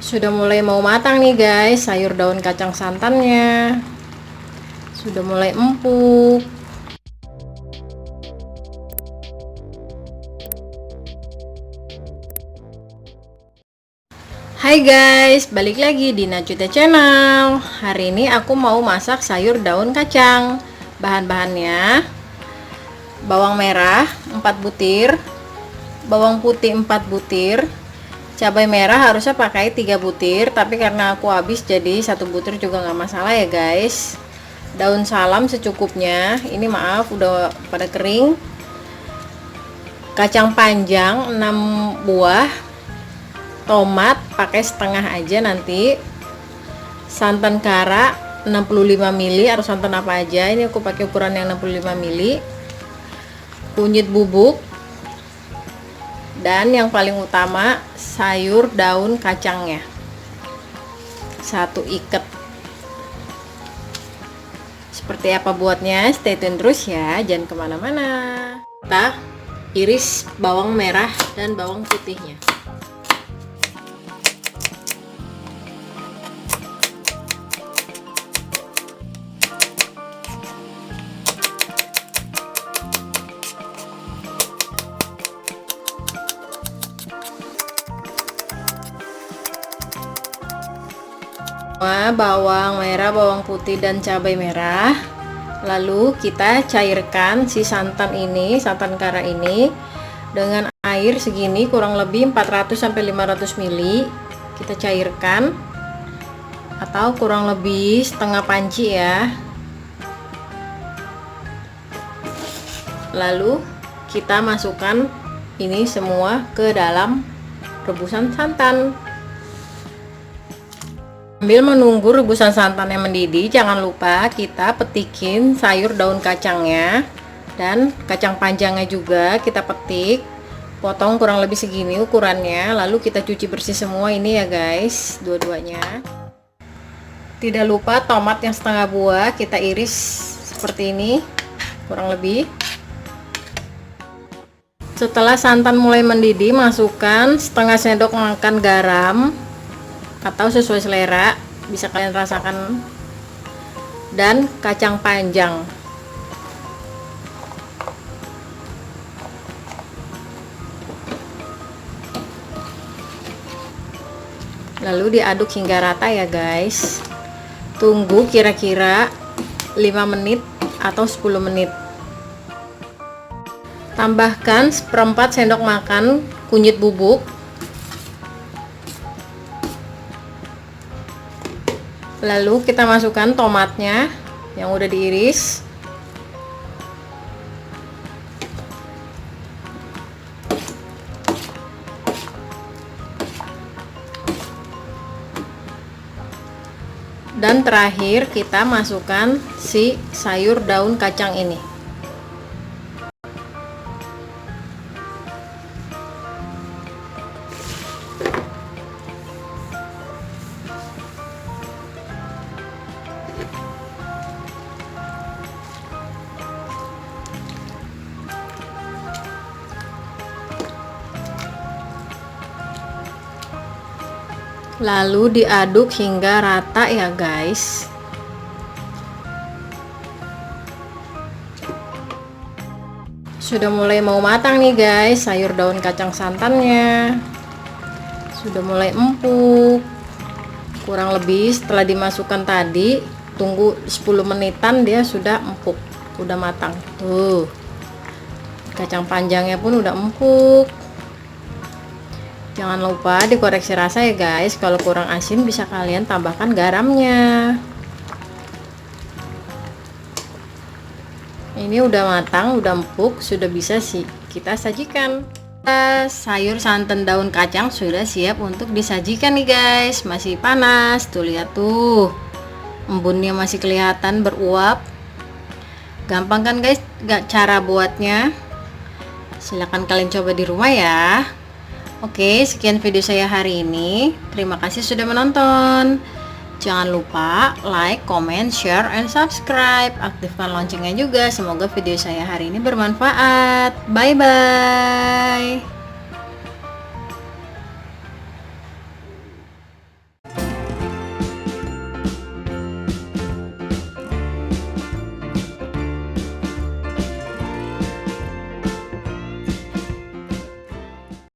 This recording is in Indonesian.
Sudah mulai mau matang nih guys, sayur daun kacang santannya sudah mulai empuk. Hai guys, balik lagi di Nacuta Channel. Hari ini aku mau masak sayur daun kacang. Bahan-bahannya: bawang merah 4 butir, bawang putih 4 butir, cabai merah harusnya pakai 3 butir, tapi karena aku habis jadi 1 butir juga nggak masalah ya guys. Daun salam secukupnya, ini maaf udah pada kering. Kacang panjang 6 buah, tomat pakai setengah aja nanti, santan kara 65 ml atau santan apa aja, ini aku pakai ukuran yang 65 ml, kunyit bubuk, dan yang paling utama sayur daun kacangnya 1 ikat. Seperti apa buatnya, stay tune terus ya, jangan kemana-mana. Kita iris bawang merah dan bawang putihnya. Bawang merah, bawang putih, dan cabai merah. Lalu kita cairkan si santan ini, santan kara ini dengan air segini, kurang lebih 400-500 ml. Kita cairkan, atau kurang lebih setengah panci ya. Lalu kita masukkan ini semua ke dalam rebusan santan. Sambil menunggu rebusan santannya mendidih, jangan lupa kita petikin sayur daun kacangnya dan kacang panjangnya juga kita petik, potong kurang lebih segini ukurannya, lalu kita cuci bersih semua ini ya guys, dua-duanya. Tidak lupa tomat yang setengah buah kita iris seperti ini kurang lebih. Setelah santan mulai mendidih, masukkan setengah sendok makan garam atau sesuai selera, bisa kalian rasakan, dan kacang panjang. Lalu diaduk hingga rata ya guys. Tunggu kira-kira 5 menit atau 10 menit. Tambahkan seperempat sendok makan kunyit bubuk, lalu kita masukkan tomatnya yang udah diiris, dan terakhir kita masukkan si sayur daun kacang ini. Lalu diaduk hingga rata ya guys. Sudah mulai mau matang nih guys, sayur daun kacang santannya sudah mulai empuk. Kurang lebih setelah dimasukkan tadi, tunggu 10 menitan dia sudah empuk, udah matang. Tuh, kacang panjangnya pun udah empuk. Jangan lupa dikoreksi rasa ya guys, kalau kurang asin bisa kalian tambahkan garamnya. Ini udah matang, udah empuk, sudah bisa sih kita sajikan. Sayur santan daun kacang sudah siap untuk disajikan nih guys. Masih panas, tuh lihat tuh, embunnya masih kelihatan beruap. Gampang kan guys gak cara buatnya? Silahkan kalian coba di rumah ya. Oke, sekian video saya hari ini. Terima kasih sudah menonton. Jangan lupa like, comment, share, and subscribe. Aktifkan loncengnya juga. Semoga video saya hari ini bermanfaat. Bye-bye.